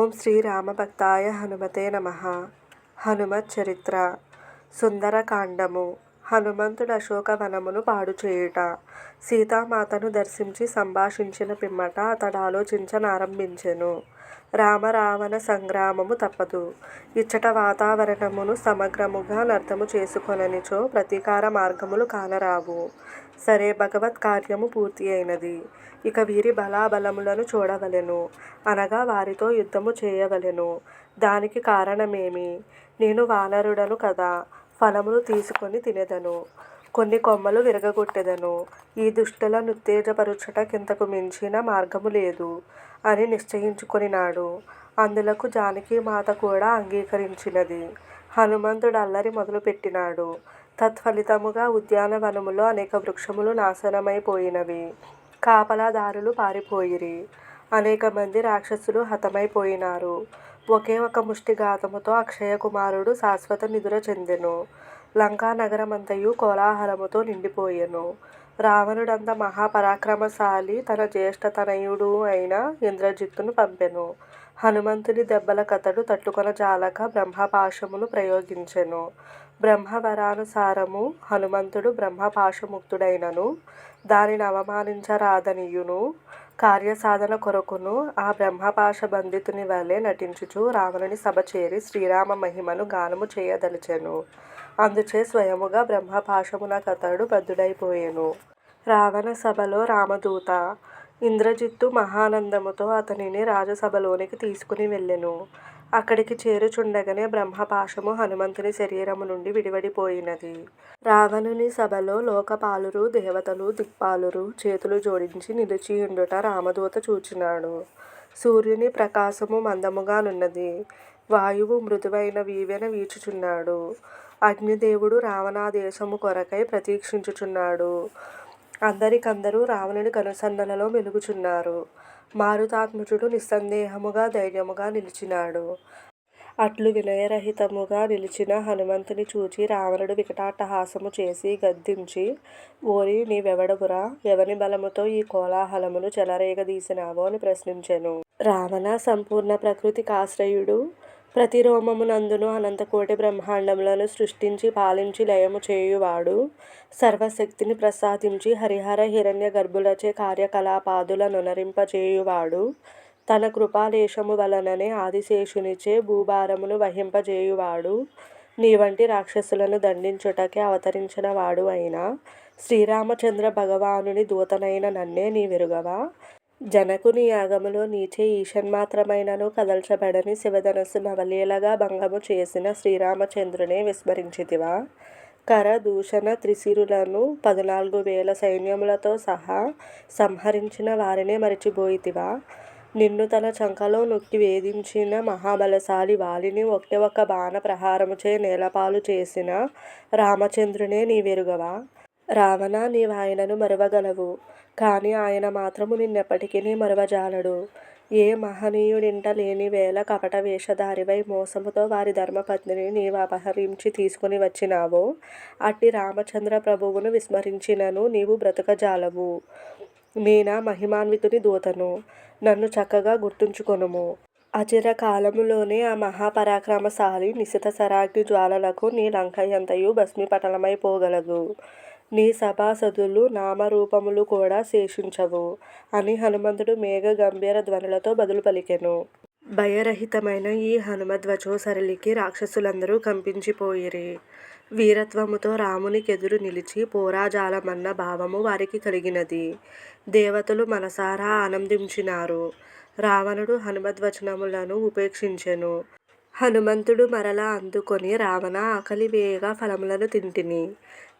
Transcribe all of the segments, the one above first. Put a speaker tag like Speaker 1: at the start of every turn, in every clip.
Speaker 1: ఓం శ్రీరామభక్తాయ హనుమతే నమః. హనుమత్ చరిత్ర. సుందరకాండము. హనుమంతుడు అశోకవనమును పాడుచేయుట. సీతామాతను దర్శించి సంభాషించిన పిమ్మట అతడు ఆలోచించనారంభించెను. రామరావణ సంగ్రామము తప్పదు. ఇచ్చట వాతావరణమును సమగ్రముగా నర్థము చేసుకొననిచో ప్రతీకార మార్గములు కానరావు. సరే, భగవత్ కార్యము పూర్తి అయినది. ఇక వీరి బలాబలములను చూడవలెను, అనగా వారితో యుద్ధము చేయవలెను. దానికి కారణమేమి? నేను వానరుడను కదా, ఫలములు తీసుకొని తినెదను, కొన్ని కొమ్మలు విరగగొట్టెదను. ఈ దుష్టుల నుత్తేజపరుచుట కింతకు మించిన మార్గము లేదు అని నిశ్చయించుకొనినాడు. అందులకు జానకీమాత కూడా అంగీకరించినది. హనుమంతుడు అల్లరి మొదలుపెట్టినాడు. తత్ఫలితముగా ఉద్యానవనములో అనేక వృక్షములు నాశనమైపోయినవి. కాపలాదారులు పారిపోయిరి. అనేక మంది రాక్షసులు హతమైపోయినారు. ఒకే ఒక ముష్టిఘాతముతో అక్షయకుమారుడు శాశ్వత నిదుర చెందెను. లంకా నగరమంతయు కోలాహలముతో నిండిపోయెను. రావణుడంత మహాపరాక్రమశాలి తన జ్యేష్ఠతనయుడు అయిన ఇంద్రజిత్తును పంపెను. హనుమంతుని దెబ్బలకతడు తట్టుకొనజాలక బ్రహ్మపాశమును ప్రయోగించెను. బ్రహ్మవరానుసారము హనుమంతుడు బ్రహ్మపాశముక్తుడైనను దానిని అవమానించరాదనియును కార్యసాధన కొరకును ఆ బ్రహ్మపాశ బంధితుని వలె నటించుచు రావణుని సభ చేరి శ్రీరామ మహిమను గానము చేయదలిచెను. అందుచే స్వయముగా బ్రహ్మపాశమునకతడు బద్ధుడైపోయెను. రావణ సభలో రామదూత. ఇంద్రజిత్తు మహానందముతో అతనిని రాజసభలోనికి తీసుకుని వెళ్ళెను. అక్కడికి చేరుచుండగనే బ్రహ్మపాశము హనుమంతుని శరీరము నుండి విడివడిపోయినది. రావణుని సభలో లోకపాలురు, దేవతలు, దిక్పాలురు చేతులు జోడించి నిలిచియుండుట రామదూత చూచినాడు. సూర్యుని ప్రకాశము మందముగానున్నది. వాయువు మృదువైన వీవెన వీచుచున్నాడు. అగ్నిదేవుడు రావణాదేశము కొరకై ప్రతీక్షించుచున్నాడు. అందరికందరూ రావణుని కనుసన్నలలో మెలుగుచున్నారు. మారుతాత్మజుడు నిస్సందేహముగా ధైర్యముగా నిలిచినాడు. అట్లు వినయరహితముగా నిలిచిన హనుమంతుని చూచి రావణుడు వికటాట్టహాసము చేసి గద్దించి, ఓరి నీవెవడవురా? ఎవని బలముతో ఈ కోలాహలమును చెలరేగదీసినావో అని ప్రశ్నించెను. రావణ సంపూర్ణ ప్రకృతికాశ్రయుడు, ప్రతి రోమమునందును అనంతకోటి బ్రహ్మాండములను సృష్టించి పాలించి లయము చేయువాడు, సర్వశక్తిని ప్రసాదించి హరిహర హిరణ్య గర్భులచే కార్యకలాపాదుల నొనరింపజేయువాడు, తన కృపాలేశము వలననే ఆదిశేషునిచే భూభారమును వహింపజేయువాడు, నీ వంటి రాక్షసులను దండించుటకే అవతరించిన వాడు అయిన శ్రీరామచంద్ర భగవానుని దూతనైన నన్నే నీవెరుగవా? జనకుని యాగములో నీచే ఈషన్మాత్రమైనను కదల్చబడని శివధనస్సు నవలీలగా భంగము చేసిన శ్రీరామచంద్రునే విస్మరించితివా? కరదూషణ త్రిశిరులను 14,000 సైన్యములతో సహా సంహరించిన వారినే మరిచిపోయితివా? నిన్ను తన చంకలో నొక్కి వేధించిన మహాబలశాలి వాలిని ఒకే ఒక్క బాణ ప్రహారముచే నేలపాలు చేసిన రామచంద్రునే నీవెరుగవా? రావణ, నీవాయనను మరువగలవు, కాని ఆయన మాత్రము నిన్నెప్పటికీ మరువజాలడు. ఏ మహనీయుడింట లేని వేళ కపట వేషధారివై మోసముతో వారి ధర్మపత్నిని నీవు అపహరించి తీసుకుని వచ్చినావో, అట్టి రామచంద్ర ప్రభువును విస్మరించినను నీవు బ్రతుకజాలవు. నేనా మహిమాన్వితుని దూతను, నన్ను చక్కగా గుర్తుంచుకొనుము. అచిరకాలములోనే ఆ మహాపరాక్రమశాలి నిశిత శరాగ్ని జ్వాలలకు నీ లంకయంతయు భస్మీపటలమైపోగలదు. నీ సభాసదులు నామరూపములు కూడా శేషించవు అని హనుమంతుడు మేఘ గంభీర ధ్వనులతో బదులు పలికెను. భయరహితమైన ఈ హనుమధ్వజోసరళికి రాక్షసులందరూ కంపించిపోయిరి. వీరత్వముతో రామునికెదురు నిలిచి పోరాజాలమన్న భావము వారికి కలిగినది. దేవతలు మనసారా ఆనందించినారు. రావణుడు హనుమద్వచనములను ఉపేక్షించెను. హనుమంతుడు మరలా అందుకొని, రావణ, ఆకలి వేయగా ఫలములను తింటిని,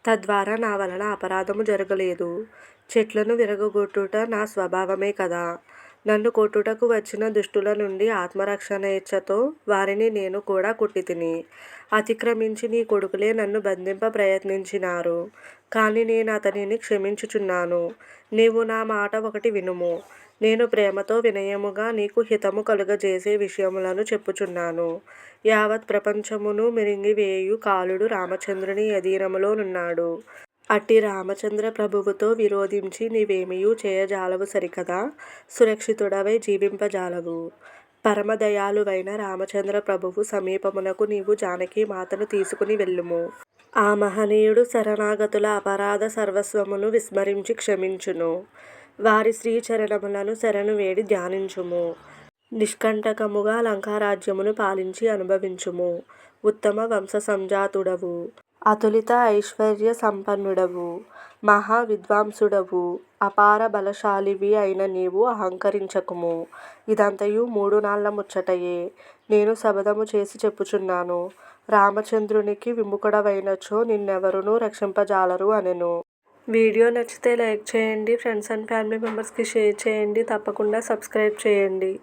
Speaker 1: తద్వారా నా వలన అపరాధము జరగలేదు. చెట్లను విరగగొట్టుట నా స్వభావమే కదా. నన్ను కొట్టుటకు వచ్చిన దుష్టుల నుండి ఆత్మరక్షణేచ్ఛతో వారిని నేను కూడా కొట్టితిని. అతిక్రమించి నీ కొడుకులే నన్ను బంధింప ప్రయత్నించినారు, కాని నేను అతనిని క్షమించుచున్నాను. నీవు నా మాట ఒకటి వినుము. నేను ప్రేమతో వినయముగా నీకు హితము కలుగజేసే విషయములను చెప్పుచున్నాను. యావత్ ప్రపంచమును మిరింగివేయు కాలుడు రామచంద్రుని అధీనములో నున్నాడు. అట్టి రామచంద్ర ప్రభువుతో విరోధించి నీవేమియూ చేయజాలవు సరికదా, సురక్షితుడవై జీవింపజాలవు. పరమదయాళువైన రామచంద్ర ప్రభువు సమీపమునకు నీవు జానకీ మాతను తీసుకుని వెళ్ళుము. ఆ మహనీయుడు శరణాగతుల అపరాధ సర్వస్వమును విస్మరించి క్షమించును. వారి శ్రీచరణములను శరణు వేడి ధ్యానించుము. నిష్కంటకముగా లంకారాజ్యమును పాలించి అనుభవించుము. ఉత్తమ వంశ సంజాతుడవు, అతులిత ఐశ్వర్య సంపన్నుడవు, మహా విద్వాంసుడవు, అపార బలశాలివి అయిన నీవు అహంకరించకుము. ఇదంతయు 3 నాళ్ల ముచ్చటయే. నేను శపథము చేసి చెప్పుచున్నాను. రామచంద్రునికి విముఖుడవైనచో నిన్నెవరునూ రక్షింపజాలరు అనెను. వీడియో నచ్చితే లైక్ చేయండి. ఫ్రెండ్స్ అండ్ ఫ్యామిలీ మెంబర్స్కి షేర్ చేయండి. తప్పకుండా సబ్స్క్రైబ్ చేయండి.